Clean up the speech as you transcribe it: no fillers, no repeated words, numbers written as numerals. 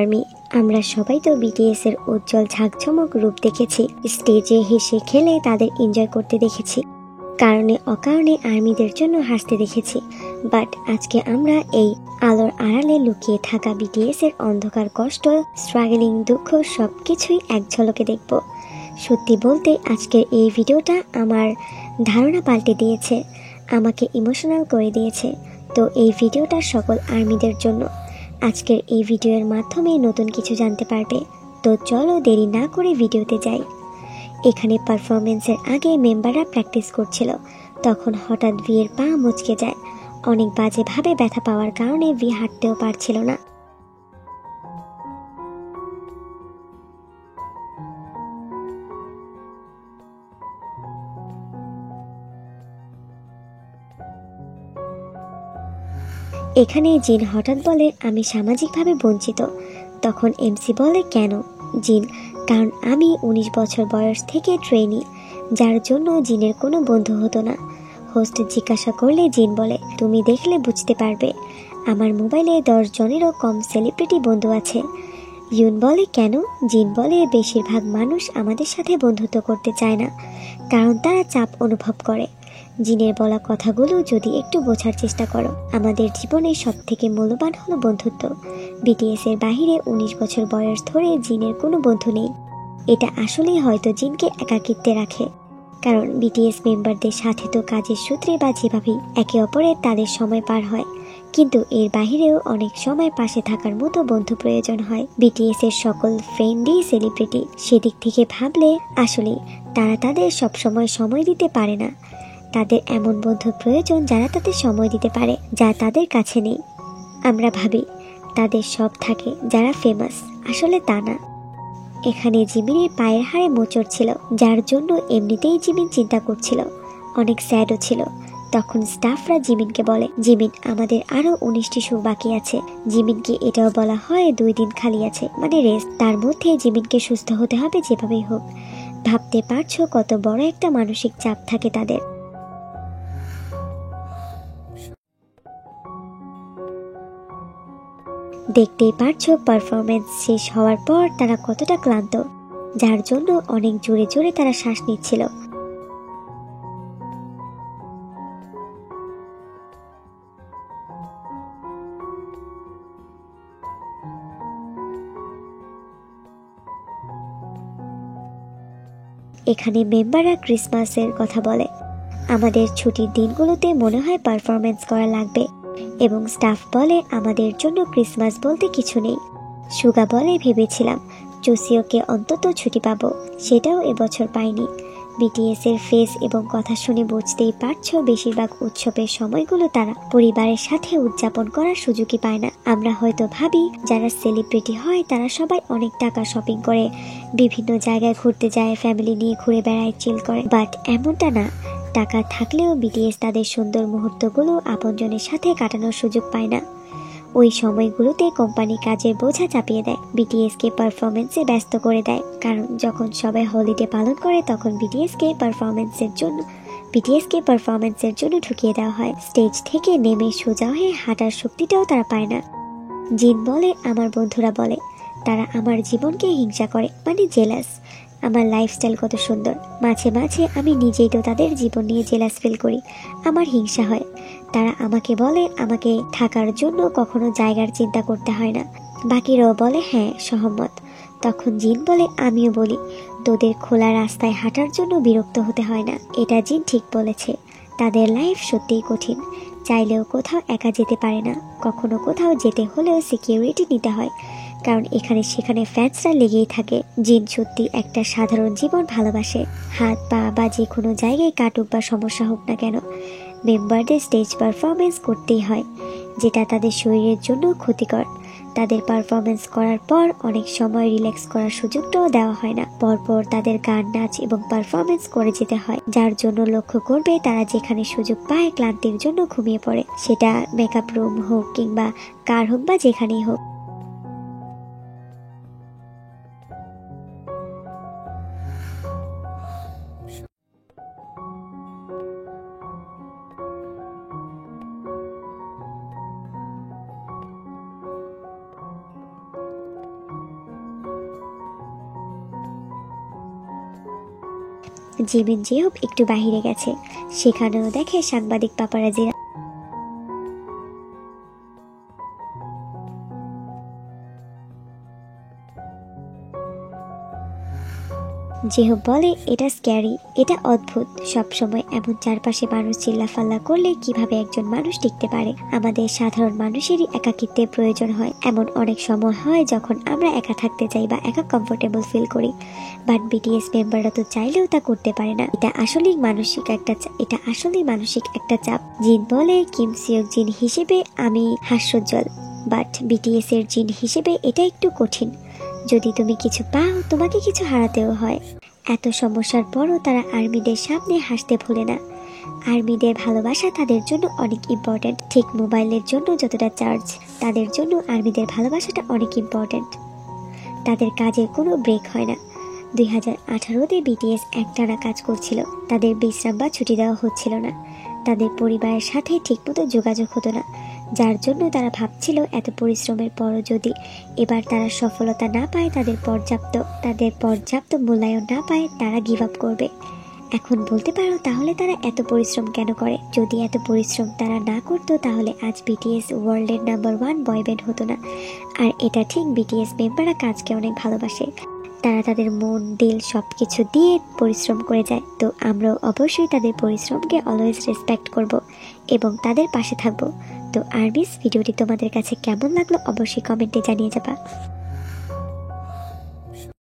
Army. আমরা সবাই তো বিটিএস এর উজ্জ্বল ঝাঁকঝমক রূপ দেখেছি, স্টেজে হেসে খেলে তাদের এনজয় করতে দেখেছি, কারণে অকারণে আর্মিদের জন্য হাসতে দেখেছি। বাট আজকে আমরা এই আলোর আড়ালে লুকিয়ে থাকা বিটিএস এর অন্ধকার, কষ্ট, স্ট্রাগলিং, দুঃখ সবকিছুই এক ঝলকে দেখব। সত্যি বলতে আজকের এই ভিডিওটা আমার ধারণা পাল্টে দিয়েছে, আমাকে ইমোশনাল করে দিয়েছে। তো এই ভিডিওটা সকল আর্মিদের জন্য। আজকের এই ভিডিওর মাধ্যমে নতুন কিছু জানতে পারবে। তো চলো দেরি না করে ভিডিওতে যাই। এখানে পারফরমেন্সের আগে মেম্বাররা প্র্যাকটিস করছিল, তখন হঠাৎ ভিয়ের পা মুচকে যায়। অনেক বাজেভাবে ব্যথা পাওয়ার কারণে ভি হাঁটতেও পারছিল না। এখানে জিন হঠাৎ বলে, আমি সামাজিকভাবে বঞ্চিত। তখন এমসি বলে, কেন? জিন, কারণ আমি 19 বছর বয়স থেকে ট্রেনি, যার জন্য জিনের কোনো বন্ধু হতো না। হোস্ট জিজ্ঞাসা করলে জিন বলে, তুমি দেখলে বুঝতে পারবে, আমার মোবাইলে 10 জনেরও কম সেলিব্রিটি বন্ধু আছে। ইউন বলে, কেন? জিন বলে, বেশিরভাগ মানুষ আমাদের সাথে বন্ধুত্ব করতে চায় না, কারণ তারা চাপ অনুভব করে। জিনের বলা কথাগুলো যদি একটু বোঝার চেষ্টা করো, আমাদের জীবনে সবথেকে মূল্যবান হলো বন্ধুত্ব। বিটিএস এর বাহিরে 19 বছর বয়স ধরে জিনের কোনো বন্ধু নেই। এটা আসলেই হয়তো জিনকে একাকিত্বে রাখে, কারণ বিটিএস মেম্বারদের সাথে তো কাজের সূত্রে বা যেভাবেই একে অপরের তাদের সময় পার হয়, কিন্তু এর বাহিরেও অনেক সময় পাশে থাকার মতো বন্ধু প্রয়োজন হয়। বিটিএস এর সকল ফ্রেন্ডই সেলিব্রিটি, সেদিক থেকে ভাবলে আসলে তারা তাদের সবসময় সময় দিতে পারে না। তাদের এমন বন্ধু প্রয়োজন যারা তাদের সময় দিতে পারে, যা তাদের কাছে নেই। আমরা ভাবি তাদের সব থাকে যারা ফেমাস, আসলে তা না। এখানে জিমিনের পায়ের হাড়ে মোচড় ছিল, যার জন্য এমনিতেই জিমিন চিন্তা করছিল, অনেক স্যাডও ছিল। তখন স্টাফরা জিমিনকে বলে, জিমিন, আমাদের আরো 19টি শো বাকি আছে। জিমিনকে এটাও বলা হয় 2 দিন খালি আছে, মানে রেস্ট। তার মধ্যে জিমিনকে সুস্থ হতে হবে যেভাবেই হোক। ভাবতে পারছো কত বড় একটা মানসিক চাপ থাকে তাদের। দেখতেই পারছো পারফরমেন্স শেষ হওয়ার পর তারা কতটা ক্লান্ত, যার জন্য অনেক জোরে জোরে তারা শ্বাস নিচ্ছিল। এখানে মেম্বাররা ক্রিসমাসের কথা বলে, আমাদের ছুটির দিনগুলোতে মনে হয় পারফরমেন্স করা লাগবে, এবং স্টাফ বলে আমাদের জন্য ক্রিসমাস বলতে কিছু নেই। সুগা বলে, ভেবেছিলাম জোসিওকে অন্তত ছুটি পাবো, সেটাও এবছর পাইনি। বিটিএস এর ফেস এবং কথা শুনে বুঝতেই পারছো বেশিরভাগ উৎসবের সময়গুলো তারা পরিবারের সাথে উদযাপন করার সুযোগই পায় না। আমরা হয়তো ভাবি যারা সেলিব্রিটি হয় তারা সবাই অনেক টাকা শপিং করে, বিভিন্ন জায়গায় ঘুরতে যায়, ফ্যামিলি নিয়ে ঘুরে বেড়ায়, চিল করে, বাট এমনটা না। টাকা থাকলেও বিটিএস তাদের সুন্দর মুহূর্তগুলো আপনজনের সাথে কাটানোর সুযোগ পায় না। ওই সময়গুলোতে কোম্পানি কাজের বোঝা চাপিয়ে দেয়, বিটিএসকে পারফরমেন্সে ব্যস্ত করে দেয়, কারণ যখন সবাই হলিডে পালন করে তখন বিটিএসকে পারফরমেন্সের জন্য ঢুকিয়ে দেওয়া হয়। স্টেজ থেকে নেমে সোজা হয়ে হাঁটার শক্তিটাও তারা পায় না। জিন বলে, আমার বন্ধুরা বলে তারা আমার জীবনকে হিংসা করে, মানে জেলাস। আমার লাইফস্টাইল কত সুন্দর, মাঝে মাঝে আমি নিজেই তো তাদের জীবন নিয়ে জেলাস ফিল করি, আমার হিংসা হয়। তারা আমাকে বলে আমাকে থাকার জন্য কখনো জায়গার চিন্তা করতে হয় না। বাকিরাও বলে হ্যাঁ, সহমত। তখন জিন বলে, আমিও বলি তোদের খোলা রাস্তায় হাঁটার জন্য বিরক্ত হতে হয় না। এটা জিন ঠিক বলেছে, তাদের লাইফ সত্যিই কঠিন, চাইলেও কোথাও একা যেতে পারে না, কখনো কোথাও যেতে হলেও সিকিউরিটি নিতে হয়, কারণ এখানে সেখানে ফ্যান্সরা লেগেই থাকে। জিন সত্যি একটা সাধারণ জীবন ভালোবাসে, হাত পা বা যে কোনো জায়গায় কাটুক বা সমস্যা হোক না কেন, মেম্বারদের স্টেজ পারফরমেন্স করতেই হয়, যেটা তাদের শরীরের জন্য ক্ষতিকর। তাদের পারফরমেন্স করার পর অনেক সময় রিল্যাক্স করার সুযোগটাও দেওয়া হয় না, পরপর তাদের গান, নাচ এবং পারফরমেন্স করে যেতে হয়, যার জন্য লক্ষ্য করবে তারা যেখানে সুযোগ পায় ক্লান্তির জন্য ঘুমিয়ে পড়ে, সেটা মেকআপ রুম হোক কিংবা কার হোক বা যেখানেই হোক। জিমিন জেহব একটু বাহিরে গেছে, সেখানেও দেখে সাংবাদিক পাপারাজিরা। জেহব বলে, এটা স্ক্যারি, এটা অদ্ভুত। সবসময় এমন চারপাশে মানুষ চিল্লাফাল্লা করলে কিভাবে একজন মানুষ টিকতে পারে? আমাদের সাধারণ মানুষেরই একাকিত্বের প্রয়োজন হয়। এমন অনেক সময় হয় যখন আমরা একা থাকতে চাই বা একা কমফোর্টেবল ফিল করি, বাট বিটিএস মেম্বাররা তো চাইলেও তা করতে পারে না। এটা আসলেই মানসিক একটা চাপ। জিন বলে, কিম সিওক জিন হিসেবে আমি হাস্যোজ্জ্বল, বাট বিটিএস এর জিন হিসেবে এটা একটু কঠিন। যদি তুমি কিছু পাও, তোমাকে কিছু হারাতেও হয়। এত সমস্যার পরও তারা আর্মিদের সামনে হাসতে ভুলে না। আর্মিদের ভালোবাসা তাদের জন্য অনেক ইম্পর্ট্যান্ট। ঠিক মোবাইলের জন্য যতটা চার্জ, তাদের জন্য আর্মিদের ভালোবাসাটা অনেক ইম্পর্ট্যান্ট। তাদের কাজের কোনো ব্রেক হয় না। 2018-তে বিটিএস একটানা কাজ করছিল। তাদের বিশ্রাম বা ছুটি দেওয়া হচ্ছিল না। তাদের পরিবারের সাথে ঠিকমতো যোগাযোগ হতো না, যার জন্য তারা ভাবছিল এত পরিশ্রমের পরও যদি এবার তারা সফলতা না পায়, তাদের পর্যাপ্ত মূল্যায়ন না পায়, তারা গিভ আপ করবে। এখন বলতে পারো, তাহলে তারা এত পরিশ্রম কেন করে? যদি এত পরিশ্রম তারা না করতো, তাহলে আজ বিটিএস ওয়ার্ল্ডের নাম্বার 1 বয়ব্যান্ড হতো না। আর এটা ঠিক, বিটিএস মেম্বাররা কাজকে অনেক ভালোবাসে। তারা তাদের মন, দিল সবকিছু দিয়ে পরিশ্রম করে যায়। তো আমরাও অবশ্যই তাদের পরিশ্রমকে অলওয়েজ রেসপেক্ট করব এবং তাদের পাশে থাকব। তো আরবিস, ভিডিওটি তোমাদের কাছে কেমন লাগলো অবশ্যই কমেন্টে জানিয়ে যাবা।